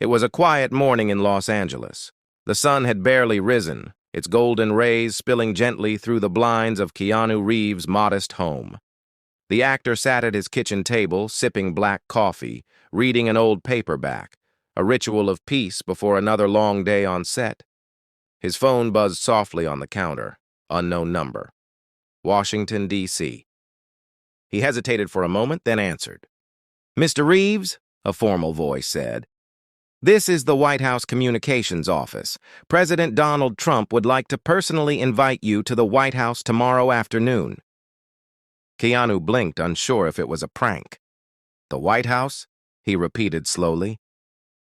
It was a quiet morning in Los Angeles. The sun had barely risen, its golden rays spilling gently through the blinds of Keanu Reeves' modest home. The actor sat at his kitchen table, sipping black coffee, reading an old paperback, a ritual of peace before another long day on set. His phone buzzed softly on the counter. Unknown number. Washington, D.C. He hesitated for a moment, then answered. "Mr. Reeves," a formal voice said, "this is the White House Communications Office. President Donald Trump would like to personally invite you to the White House tomorrow afternoon." Keanu blinked, unsure if it was a prank. "The White House?" he repeated slowly.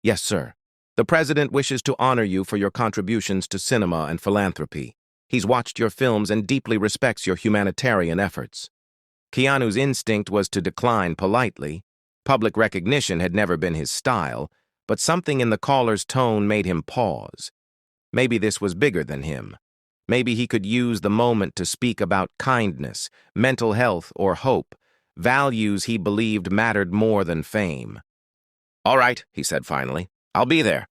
"Yes, sir. The president wishes to honor you for your contributions to cinema and philanthropy. He's watched your films and deeply respects your humanitarian efforts." Keanu's instinct was to decline politely. Public recognition had never been his style, but something in the caller's tone made him pause. Maybe this was bigger than him. Maybe he could use the moment to speak about kindness, mental health, or hope, values he believed mattered more than fame. "All right," he said finally. "I'll be there."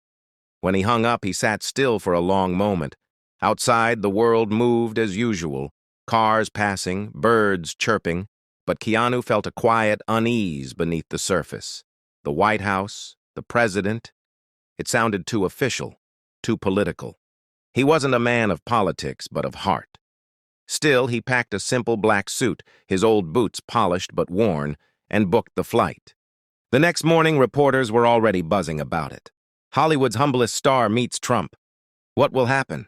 When he hung up, he sat still for a long moment. Outside, the world moved as usual, cars passing, birds chirping, but Keanu felt a quiet unease beneath the surface. The White House, the president, it sounded too official, too political. He wasn't a man of politics, but of heart. Still, he packed a simple black suit, his old boots polished but worn, and booked the flight. The next morning, reporters were already buzzing about it. Hollywood's humblest star meets Trump. What will happen?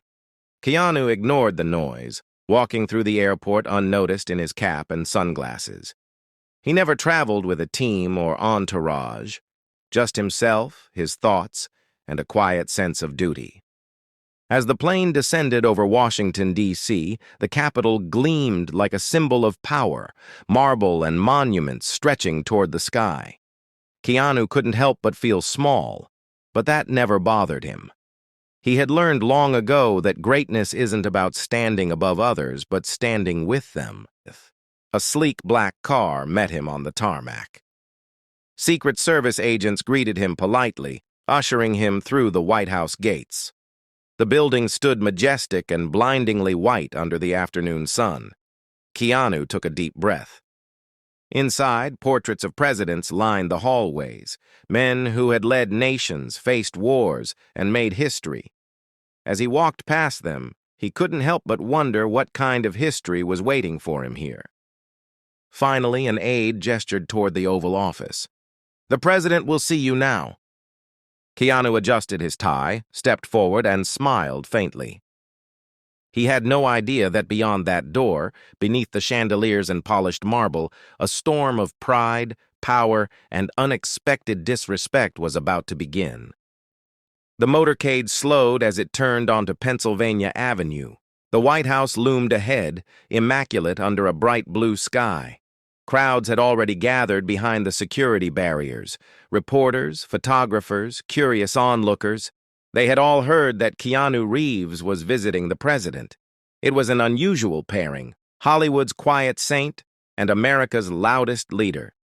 Keanu ignored the noise, walking through the airport unnoticed in his cap and sunglasses. He never traveled with a team or entourage, just himself, his thoughts, and a quiet sense of duty. As the plane descended over Washington, D.C., the Capitol gleamed like a symbol of power, marble and monuments stretching toward the sky. Keanu couldn't help but feel small, but that never bothered him. He had learned long ago that greatness isn't about standing above others, but standing with them. A sleek black car met him on the tarmac. Secret Service agents greeted him politely, ushering him through the White House gates. The building stood majestic and blindingly white under the afternoon sun. Keanu took a deep breath. Inside, portraits of presidents lined the hallways, men who had led nations, faced wars, and made history. As he walked past them, he couldn't help but wonder what kind of history was waiting for him here. Finally, an aide gestured toward the Oval Office. "The president will see you now." Keanu adjusted his tie, stepped forward, and smiled faintly. He had no idea that beyond that door, beneath the chandeliers and polished marble, a storm of pride, power, and unexpected disrespect was about to begin. The motorcade slowed as it turned onto Pennsylvania Avenue. The White House loomed ahead, immaculate under a bright blue sky. Crowds had already gathered behind the security barriers. Reporters, photographers, curious onlookers. They had all heard that Keanu Reeves was visiting the president. It was an unusual pairing, Hollywood's quiet saint and America's loudest leader.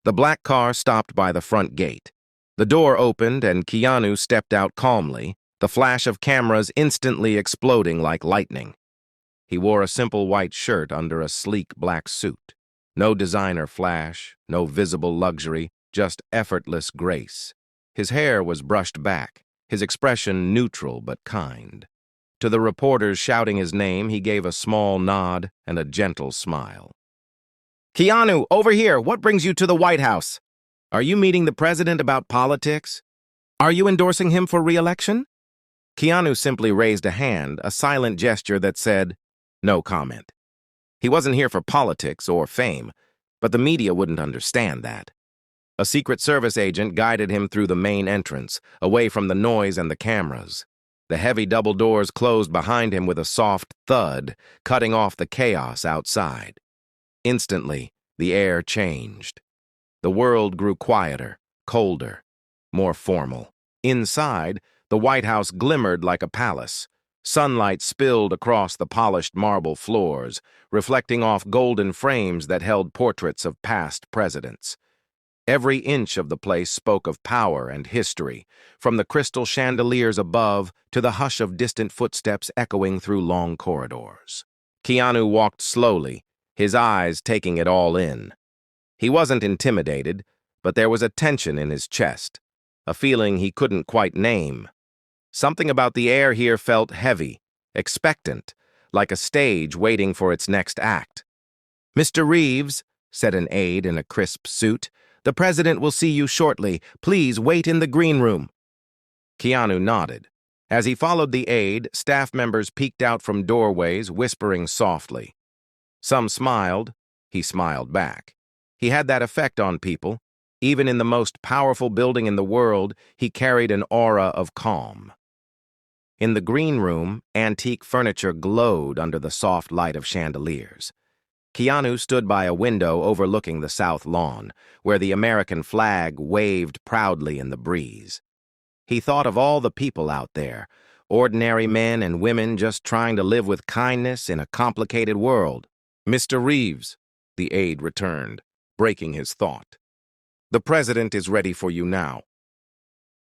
The black car stopped by the front gate. The door opened and Keanu stepped out calmly, the flash of cameras instantly exploding like lightning. He wore a simple white shirt under a sleek black suit. No designer flash, no visible luxury, just effortless grace. His hair was brushed back, his expression neutral but kind. To the reporters shouting his name, he gave a small nod and a gentle smile. "Keanu, over here, what brings you to the White House? Are you meeting the president about politics? Are you endorsing him for re-election?" Keanu simply raised a hand, a silent gesture that said, "No comment." He wasn't here for politics or fame, but the media wouldn't understand that. A Secret Service agent guided him through the main entrance, away from the noise and the cameras. The heavy double doors closed behind him with a soft thud, cutting off the chaos outside. Instantly, the air changed. The world grew quieter, colder, more formal. Inside, the White House glimmered like a palace. Sunlight spilled across the polished marble floors, reflecting off golden frames that held portraits of past presidents. Every inch of the place spoke of power and history, from the crystal chandeliers above to the hush of distant footsteps echoing through long corridors. Keanu walked slowly, his eyes taking it all in. He wasn't intimidated, but there was a tension in his chest, a feeling he couldn't quite name. Something about the air here felt heavy, expectant, like a stage waiting for its next act. "Mr. Reeves," said an aide in a crisp suit, "the president will see you shortly. Please wait in the green room." Keanu nodded. As he followed the aide, staff members peeked out from doorways, whispering softly. Some smiled. He smiled back. He had that effect on people. Even in the most powerful building in the world, he carried an aura of calm. In the green room, antique furniture glowed under the soft light of chandeliers. Keanu stood by a window overlooking the south lawn, where the American flag waved proudly in the breeze. He thought of all the people out there, ordinary men and women just trying to live with kindness in a complicated world. "Mr. Reeves," the aide returned, breaking his thought. "The president is ready for you now."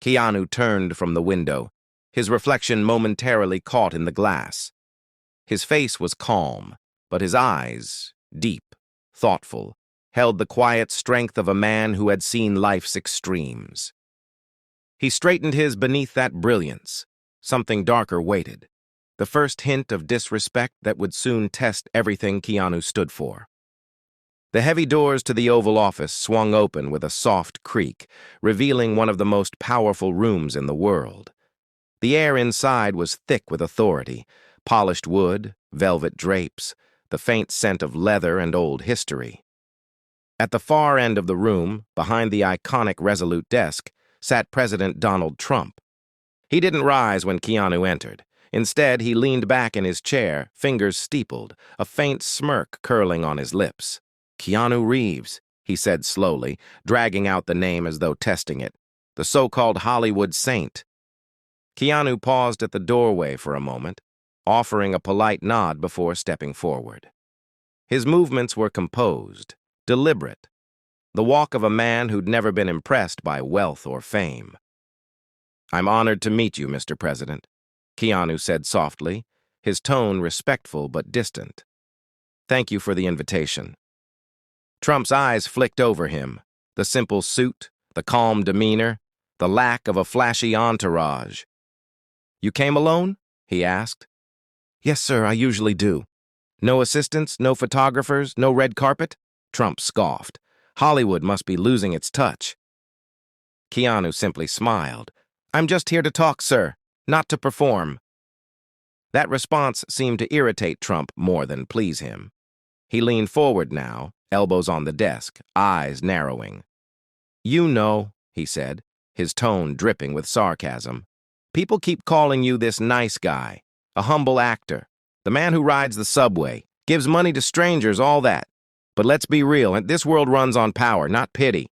Keanu turned from the window, his reflection momentarily caught in the glass. His face was calm, but his eyes, deep, thoughtful, held the quiet strength of a man who had seen life's extremes. He straightened his beneath that brilliance. Something darker waited, the first hint of disrespect that would soon test everything Keanu stood for. The heavy doors to the Oval Office swung open with a soft creak, revealing one of the most powerful rooms in the world. The air inside was thick with authority, polished wood, velvet drapes, the faint scent of leather and old history. At the far end of the room, behind the iconic resolute desk, sat President Donald Trump. He didn't rise when Keanu entered. Instead, he leaned back in his chair, fingers steepled, a faint smirk curling on his lips. "Keanu Reeves," he said slowly, dragging out the name as though testing it. "The so-called Hollywood saint." Keanu paused at the doorway for a moment, offering a polite nod before stepping forward. His movements were composed, deliberate, the walk of a man who'd never been impressed by wealth or fame. "I'm honored to meet you, Mr. President," Keanu said softly, his tone respectful but distant. "Thank you for the invitation." Trump's eyes flicked over him, the simple suit, the calm demeanor, the lack of a flashy entourage. "You came alone?" he asked. "Yes, sir, I usually do." "No assistants, no photographers, no red carpet?" Trump scoffed. "Hollywood must be losing its touch." Keanu simply smiled. "I'm just here to talk, sir, not to perform." That response seemed to irritate Trump more than please him. He leaned forward now, elbows on the desk, eyes narrowing. "You know," he said, his tone dripping with sarcasm, "people keep calling you this nice guy, a humble actor, the man who rides the subway, gives money to strangers, all that. But let's be real, this world runs on power, not pity."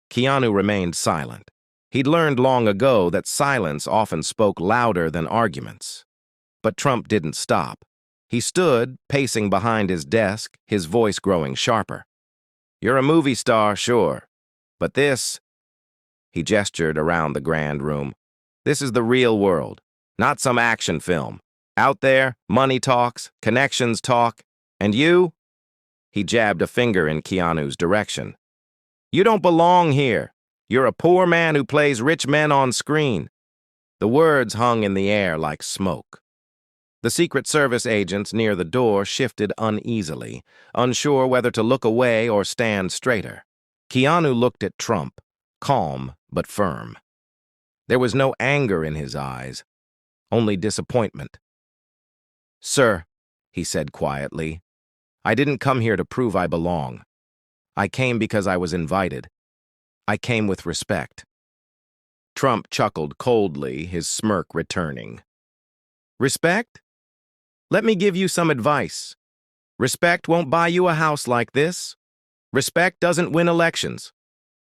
Keanu remained silent. He'd learned long ago that silence often spoke louder than arguments. But Trump didn't stop. He stood, pacing behind his desk, his voice growing sharper. "You're a movie star, sure. But this," he gestured around the grand room, "this is the real world, not some action film. Out there, money talks, connections talk, and you?" He jabbed a finger in Keanu's direction. "You don't belong here. You're a poor man who plays rich men on screen." The words hung in the air like smoke. The Secret Service agents near the door shifted uneasily, unsure whether to look away or stand straighter. Keanu looked at Trump, calm but firm. There was no anger in his eyes, only disappointment. "Sir," he said quietly, "I didn't come here to prove I belong. I came because I was invited. I came with respect." Trump chuckled coldly, his smirk returning. "Respect? Let me give you some advice. Respect won't buy you a house like this. Respect doesn't win elections.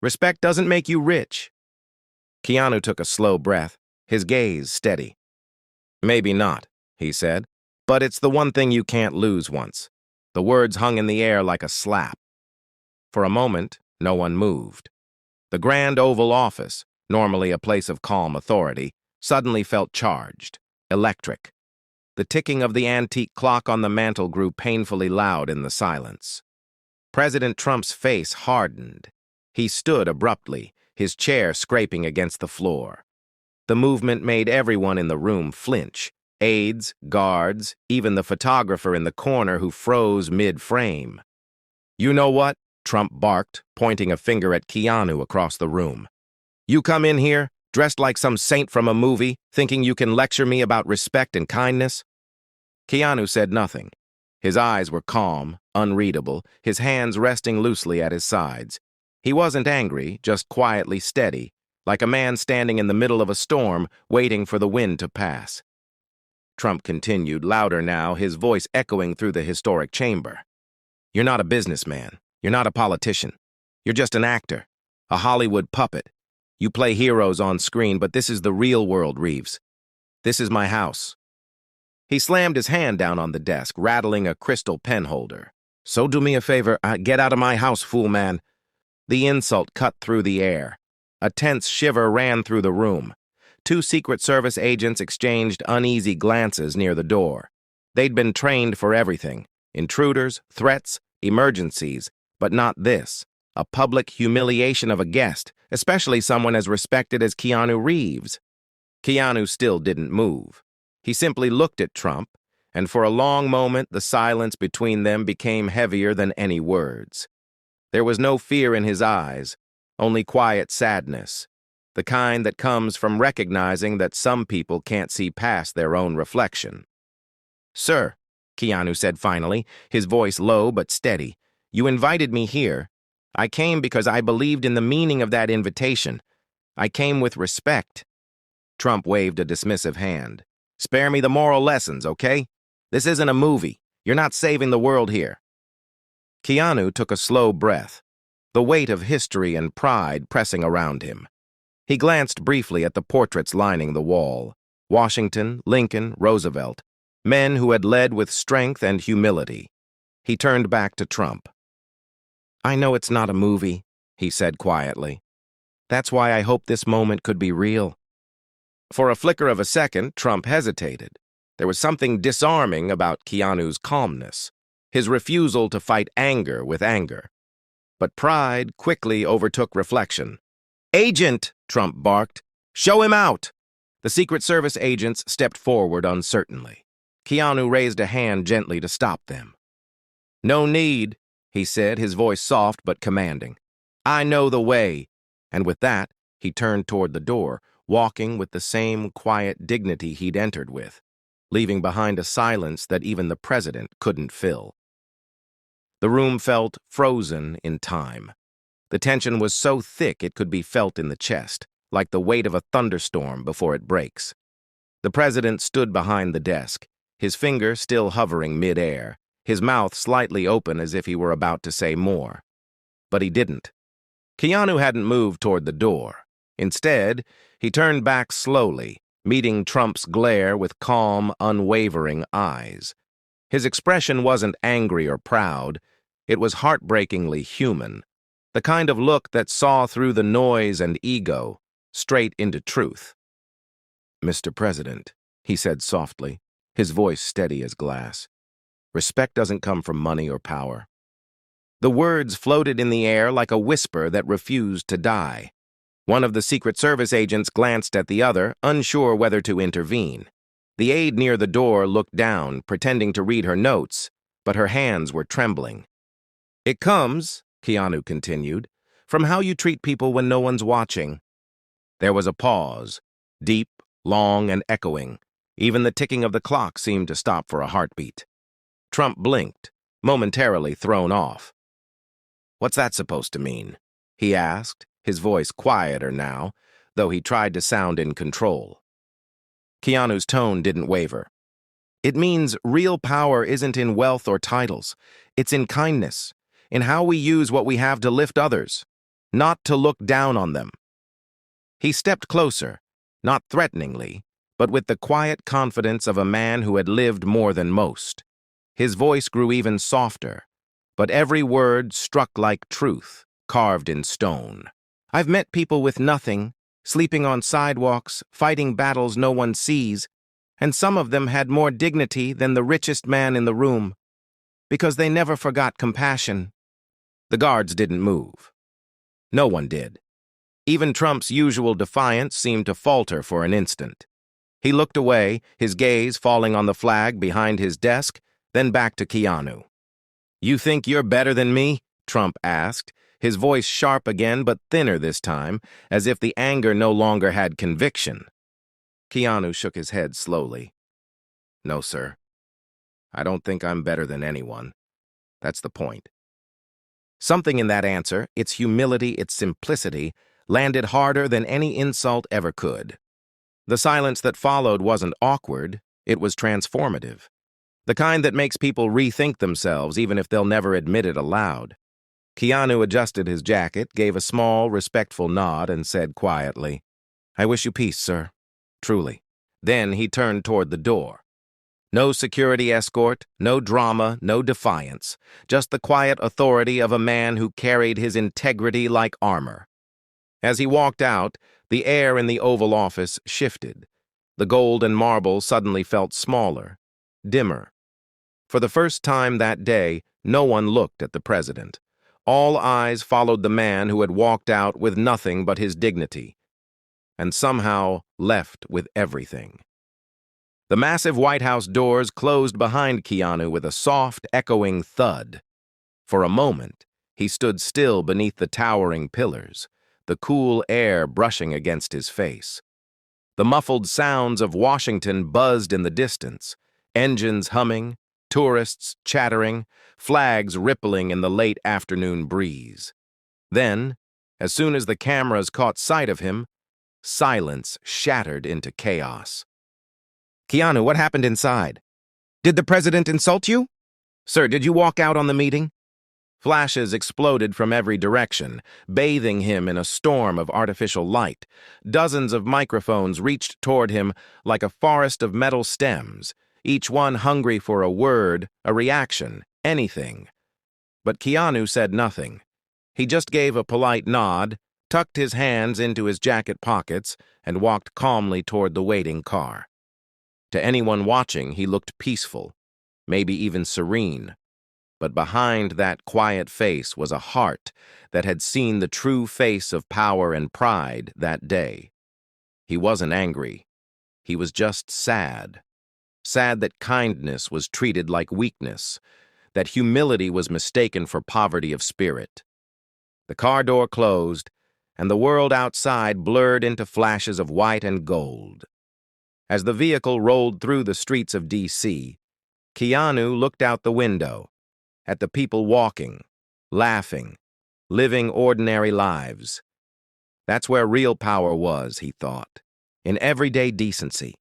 Respect doesn't make you rich." Keanu took a slow breath, his gaze steady. "Maybe not," he said, "but it's the one thing you can't lose once." The words hung in the air like a slap. For a moment, no one moved. The grand Oval Office, normally a place of calm authority, suddenly felt charged, electric. The ticking of the antique clock on the mantel grew painfully loud in the silence. President Trump's face hardened. He stood abruptly, his chair scraping against the floor. The movement made everyone in the room flinch. Aides, guards, even the photographer in the corner who froze mid-frame. "You know what?" Trump barked, pointing a finger at Keanu across the room. "You come in here, dressed like some saint from a movie, thinking you can lecture me about respect and kindness?" Keanu said nothing. His eyes were calm, unreadable, his hands resting loosely at his sides. He wasn't angry, just quietly steady, like a man standing in the middle of a storm, waiting for the wind to pass. Trump continued, louder now, his voice echoing through the historic chamber. "You're not a businessman. You're not a politician. You're just an actor, a Hollywood puppet. You play heroes on screen, but this is the real world, Reeves. This is my house." He slammed his hand down on the desk, rattling a crystal pen holder. "So do me a favor, get out of my house, fool man." The insult cut through the air. A tense shiver ran through the room. Two Secret Service agents exchanged uneasy glances near the door. They'd been trained for everything: intruders, threats, emergencies, but not this. A public humiliation of a guest, especially someone as respected as Keanu Reeves. Keanu still didn't move. He simply looked at Trump, and for a long moment the silence between them became heavier than any words. There was no fear in his eyes, only quiet sadness, the kind that comes from recognizing that some people can't see past their own reflection. "Sir," Keanu said finally, his voice low but steady, "you invited me here. I came because I believed in the meaning of that invitation. I came with respect." Trump waved a dismissive hand. "Spare me the moral lessons, okay? This isn't a movie. You're not saving the world here." Keanu took a slow breath, the weight of history and pride pressing around him. He glanced briefly at the portraits lining the wall. Washington, Lincoln, Roosevelt, men who had led with strength and humility. He turned back to Trump. "I know it's not a movie," he said quietly. "That's why I hope this moment could be real." For a flicker of a second, Trump hesitated. There was something disarming about Keanu's calmness, his refusal to fight anger with anger. But pride quickly overtook reflection. "Agent!" Trump barked. "Show him out!" The Secret Service agents stepped forward uncertainly. Keanu raised a hand gently to stop them. "No need," he said, his voice soft but commanding. "I know the way." And with that, he turned toward the door, walking with the same quiet dignity he'd entered with, leaving behind a silence that even the president couldn't fill. The room felt frozen in time. The tension was so thick it could be felt in the chest, like the weight of a thunderstorm before it breaks. The president stood behind the desk, his finger still hovering mid-air, his mouth slightly open as if he were about to say more. But he didn't. Keanu hadn't moved toward the door. Instead, he turned back slowly, meeting Trump's glare with calm, unwavering eyes. His expression wasn't angry or proud. It was heartbreakingly human, the kind of look that saw through the noise and ego, straight into truth. "Mr. President," he said softly, his voice steady as glass, "respect doesn't come from money or power." The words floated in the air like a whisper that refused to die. One of the Secret Service agents glanced at the other, unsure whether to intervene. The aide near the door looked down, pretending to read her notes, but her hands were trembling. "It comes," Keanu continued, "from how you treat people when no one's watching." There was a pause, deep, long, and echoing. Even the ticking of the clock seemed to stop for a heartbeat. Trump blinked, momentarily thrown off. "What's that supposed to mean?" he asked, his voice quieter now, though he tried to sound in control. Keanu's tone didn't waver. "It means real power isn't in wealth or titles. It's in kindness, in how we use what we have to lift others, not to look down on them." He stepped closer, not threateningly, but with the quiet confidence of a man who had lived more than most. His voice grew even softer, but every word struck like truth, carved in stone. I've met people with nothing, sleeping on sidewalks, fighting battles no one sees, and some of them had more dignity than the richest man in the room, because they never forgot compassion. The guards didn't move. No one did. Even Trump's usual defiance seemed to falter for an instant. He looked away, his gaze falling on the flag behind his desk, then back to Keanu. "You think you're better than me?" Trump asked, his voice sharp again but thinner this time, as if the anger no longer had conviction. Keanu shook his head slowly. "No, sir. I don't think I'm better than anyone. That's the point." Something in that answer, its humility, its simplicity, landed harder than any insult ever could. The silence that followed wasn't awkward, it was transformative. The kind that makes people rethink themselves even if they'll never admit it aloud. Keanu adjusted his jacket, gave a small, respectful nod, and said quietly, "I wish you peace, sir. Truly." Then he turned toward the door. No security escort, no drama, no defiance, just the quiet authority of a man who carried his integrity like armor. As he walked out, the air in the Oval Office shifted. The gold and marble suddenly felt smaller, dimmer. For the first time that day, no one looked at the president. All eyes followed the man who had walked out with nothing but his dignity, and somehow left with everything. The massive White House doors closed behind Keanu with a soft, echoing thud. For a moment, he stood still beneath the towering pillars, the cool air brushing against his face. The muffled sounds of Washington buzzed in the distance, engines humming, tourists chattering, flags rippling in the late afternoon breeze. Then, as soon as the cameras caught sight of him, silence shattered into chaos. "Keanu, what happened inside? Did the president insult you? Sir, did you walk out on the meeting?" Flashes exploded from every direction, bathing him in a storm of artificial light. Dozens of microphones reached toward him like a forest of metal stems, each one hungry for a word, a reaction, anything. But Keanu said nothing. He just gave a polite nod, tucked his hands into his jacket pockets, and walked calmly toward the waiting car. To anyone watching, he looked peaceful, maybe even serene. But behind that quiet face was a heart that had seen the true face of power and pride that day. He wasn't angry. He was just sad. Sad that kindness was treated like weakness, that humility was mistaken for poverty of spirit. The car door closed, and the world outside blurred into flashes of white and gold. As the vehicle rolled through the streets of D.C., Keanu looked out the window, at the people walking, laughing, living ordinary lives. That's where real power was, he thought, in everyday decency,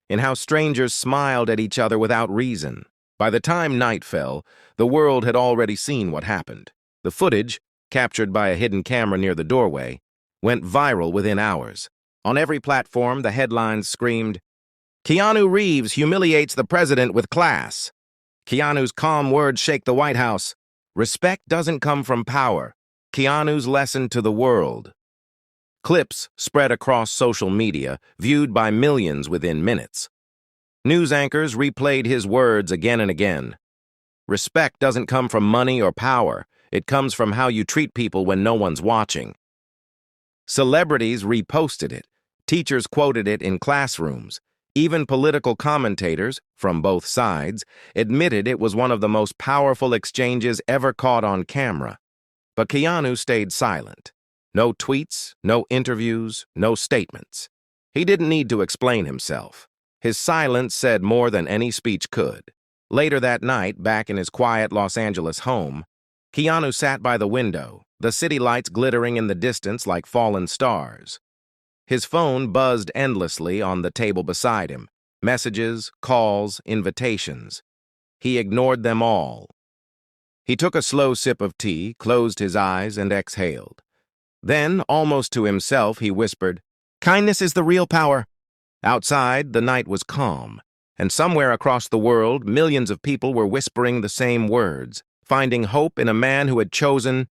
in how strangers smiled at each other without reason. By the time night fell, the world had already seen what happened. The footage, captured by a hidden camera near the doorway, went viral within hours. On every platform, the headlines screamed, "Keanu Reeves humiliates the president with class." Keanu's calm words shake the White House. Respect doesn't come from power. Keanu's lesson to the world. Clips spread across social media, viewed by millions within minutes. News anchors replayed his words again and again. Respect doesn't come from money or power. It comes from how you treat people when no one's watching. Celebrities reposted it. Teachers quoted it in classrooms. Even political commentators, from both sides, admitted it was one of the most powerful exchanges ever caught on camera. But Keanu stayed silent. No tweets, no interviews, no statements. He didn't need to explain himself. His silence said more than any speech could. Later that night, back in his quiet Los Angeles home, Keanu sat by the window, the city lights glittering in the distance like fallen stars. His phone buzzed endlessly on the table beside him. Messages, calls, invitations. He ignored them all. He took a slow sip of tea, closed his eyes, and exhaled. Then, almost to himself, he whispered, "Kindness is the real power." Outside, the night was calm, and somewhere across the world, millions of people were whispering the same words, finding hope in a man who had chosen.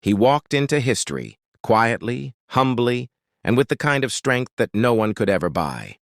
He walked into history, quietly, humbly, and with the kind of strength that no one could ever buy.